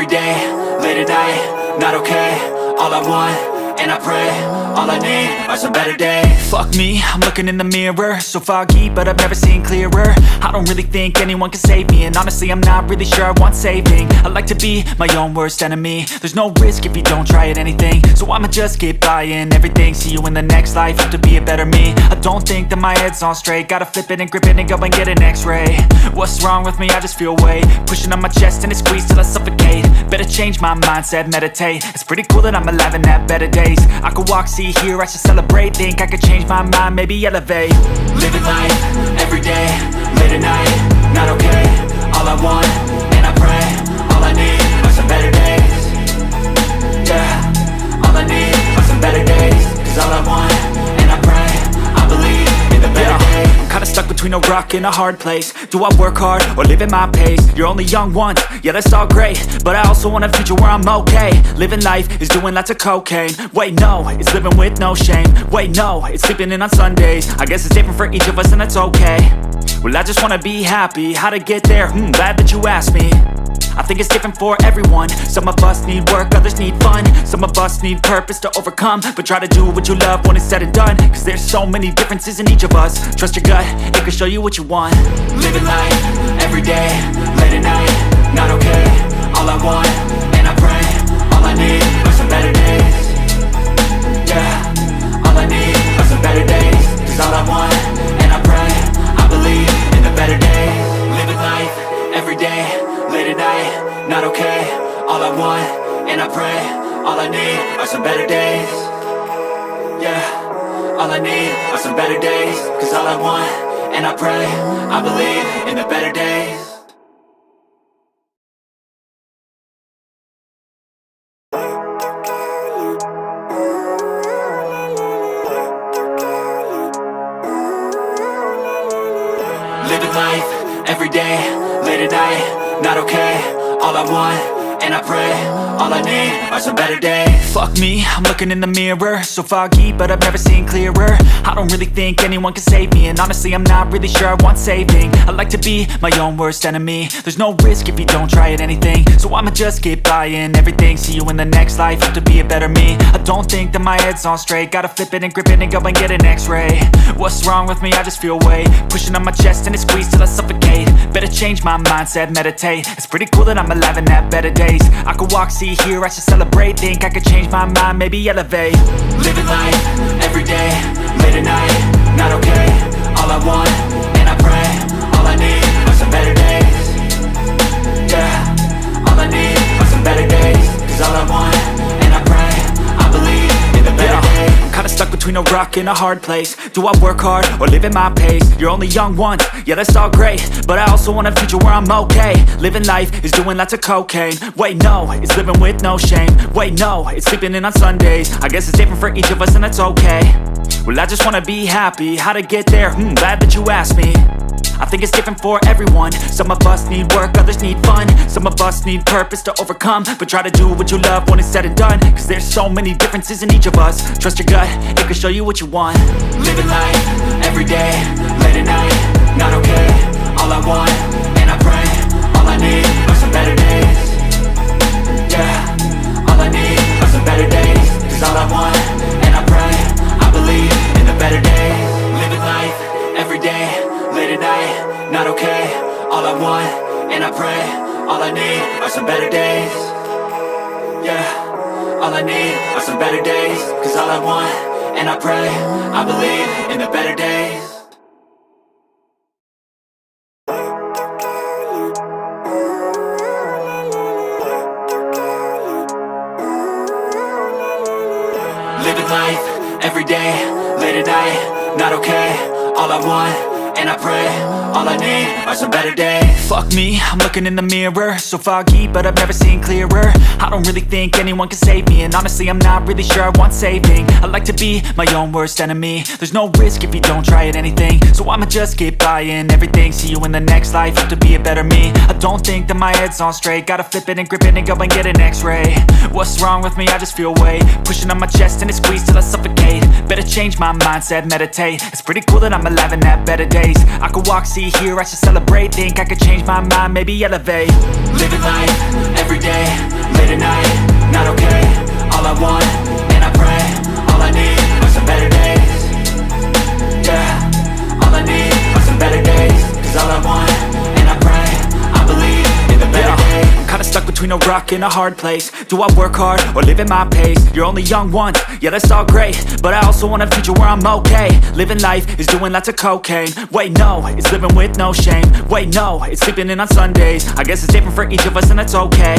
every day, late at night, not okay. All I want, and I pray, all I need are some better days. Fuck me, I'm looking in the mirror, so foggy, but I've never seen clearer. I don't really think anyone can save me, and honestly I'm not really sure I want saving. I like to be my own worst enemy. There's no risk if you don't try at anything, so I'ma just keep buying everything. See you in the next life, have to be a better me. I don't think that my head's on straight, gotta flip it and grip it and go and get an x-ray. What's wrong with me? I just feel weight pushing on my chest and it squeezes till I suffocate. Better change my mindset, meditate. It's pretty cool that I'm alive and have better days. I could walk, see, hear, I should celebrate. Think I could change my mind, maybe elevate. Living life, every day, late at night, not okay. All I want, and I pray, all I need are some better days. Yeah, all I need are some better days. Cause all I want, and I pray, I believe in the better days. I'm kinda stuck between a rock and a hard place. Do I work hard or live at my pace? You're only young once, yeah that's all great, but I also want a future where I'm okay. Living life is doing lots of cocaine. Wait no, it's living with no shame. Wait no, it's sleeping in on Sundays. I guess it's different for each of us and that's okay. Well I just wanna be happy, how to get there? Glad that you asked me. I think it's different for everyone. Some of us need work, others need fun. Some of us need purpose to overcome. But try to do what you love when it's said and done. Cause there's so many differences in each of us. Trust your gut, it can show you what you want. Living life, every day, late at night, not okay. All I want, and I pray, all I need are some better days. Yeah, all I need are some better days. Cause all I want, and I pray, I believe in the better days. Living life, every day, late at night, not okay. All I want, and I pray, all I need are some better days. Yeah, all I need are some better days. Cause all I want, and I pray, I believe in the better days. Living life, every day, late at night, not okay. All I want, and I pray, all I need are some better days. Fuck me, I'm looking in the mirror, so foggy, but I've never seen clearer. I don't really think anyone can save me, and honestly I'm not really sure I want saving. I like to be my own worst enemy. There's no risk if you don't try at anything, so I'ma just keep buying everything. See you in the next life, have to be a better me. I don't think that my head's on straight, gotta flip it and grip it and go and get an x-ray. What's wrong with me? I just feel weight pushing on my chest and it squeezes till I suffocate. Better change my mindset, meditate. It's pretty cool that I'm alive and have better days. I could walk, see, hear, I should celebrate. Think I could change my mind, maybe elevate. Living life, every day, late at night, not okay. All I want, and I pray, all I need are some better days. Yeah, all I need are some better days. Cause all I want, and I pray, I believe in the better days. I'm kinda stuck between a rock and a hard place. Do I work hard or live at my pace? You're only young once, yeah that's all great, but I also want a future where I'm okay. Living life is doing lots of cocaine. Wait no, it's living with no shame. Wait no, it's sleeping in on Sundays. I guess it's different for each of us and that's okay. Well I just wanna be happy, how to get there? Glad that you asked me. I think it's different for everyone. Some of us need work, others need fun. Some of us need purpose to overcome. But try to do what you love when it's said and done. Cause there's so many differences in each of us. Trust your gut, it can show you what you want. Living life, every day, late at night, not okay. All I want, and I pray, all I need are some better days. Yeah, all I need are some better days. Cause all I want, and I pray, I believe in the better days. Living life, every day, late at night, not okay. All I want, and I pray, all I need are some better days. Yeah, all I need are some better days. Cause all I want, and I pray, I believe in the better days. Living life, every day, late at night, not okay. All I want, and I pray, all I need are some better days. Fuck me, I'm looking in the mirror, so foggy, but I've never seen clearer. I don't really think anyone can save me, and honestly I'm not really sure I want saving. I like to be my own worst enemy. There's no risk if you don't try at anything, so I'ma just keep buying everything. See you in the next life, have to be a better me. I don't think that my head's on straight, gotta flip it and grip it and go and get an x-ray. What's wrong with me? I just feel weight pushing on my chest and it squeezes till I suffocate. Better change my mindset, meditate. It's pretty cool that I'm alive and have better days. I could walk, see, see here, I should celebrate. Think I could change my mind, maybe elevate. Living life, everyday, late at night, not okay. All I want, and I pray, all I need are some better days. Yeah, all I need are some better days. Cause all I want, and I pray, I believe in the better days. I'm kinda stuck between a rock and a hard place. Do I work hard or live at my pace? You're only young once, yeah that's all great, but I also want a future where I'm okay. Living life is doing lots of cocaine. Wait no, it's living with no shame. Wait no, it's sleeping in on Sundays. I guess it's different for each of us and that's okay.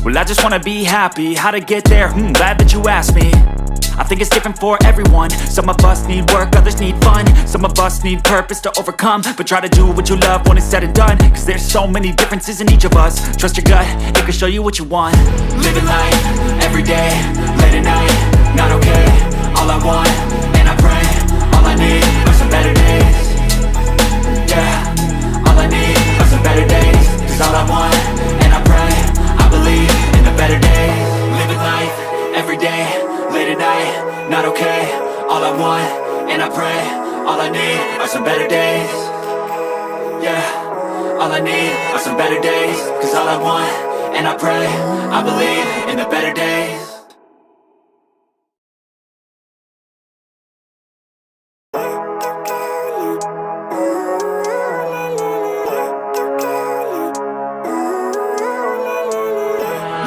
Well I just wanna be happy, how to get there? Glad that you asked me. I think it's different for everyone. Some of us need work, others need fun. Some of us need purpose to overcome. But try to do what you love when it's said and done. Cause there's so many differences in each of us. Trust your gut, it can show you what you want. Living life, everyday, late at night, not okay. All I want, and I pray, all I need are some better days. Yeah, all I need are some better days. Cause all I want, and I pray, I believe in the better days. Living life, everyday, late at night, not okay. All I want, and I pray, all I need are some better days. Yeah, all I need are some better days. Cause all I want, and I pray, I believe in the better days.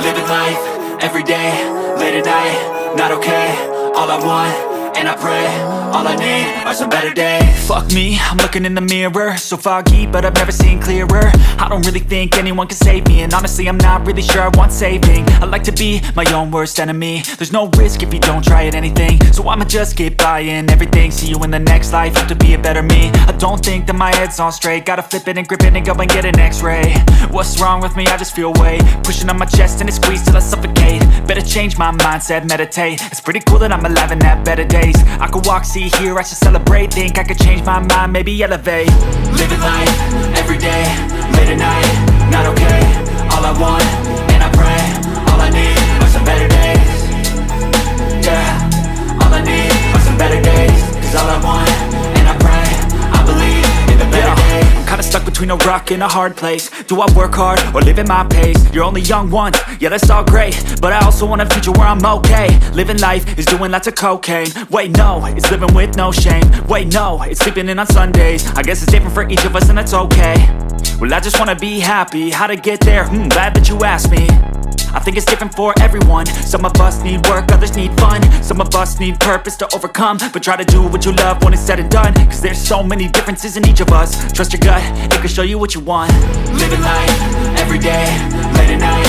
Living life, everyday, late at night, not okay. All I want, and I pray, all I need are some better days. Fuck me, I'm looking in the mirror, so foggy, but I've never seen clearer. I don't really think anyone can save me, and honestly I'm not really sure I want saving. I like to be my own worst enemy. There's no risk if you don't try at anything, so I'ma just keep buying everything. See you in the next life, have to be a better me. I don't think that my head's on straight, gotta flip it and grip it and go and get an x-ray. What's wrong with me? I just feel weight pushing on my chest and it squeezes till I suffocate. Better change my mindset, meditate. It's pretty cool that I'm alive and have better days. I could walk, see, hear, I should celebrate. Think I could change my mind, maybe elevate. Living life, everyday, late at night, not okay. All I want, and I pray, all I need are some better days. Yeah, all I need are some better days. Cause all I want, and I pray, I believe in the better days. I'm kinda stuck between a rock and a hard place. Do I work hard or live at my pace? You're only young once, yeah that's all great, but I also want a future where I'm okay. Living life is doing lots of cocaine. Wait no, it's living with no shame. Wait no, it's sleeping in on Sundays. I guess it's different for each of us and that's okay. Well I just wanna be happy, how to get there? Glad that you asked me. I think it's different for everyone. Some of us need work, others need fun. Some of us need purpose to overcome. But try to do what you love when it's said and done. Cause there's so many differences in each of us. Trust your gut, it can show you what you want. Living life, everyday, late at night,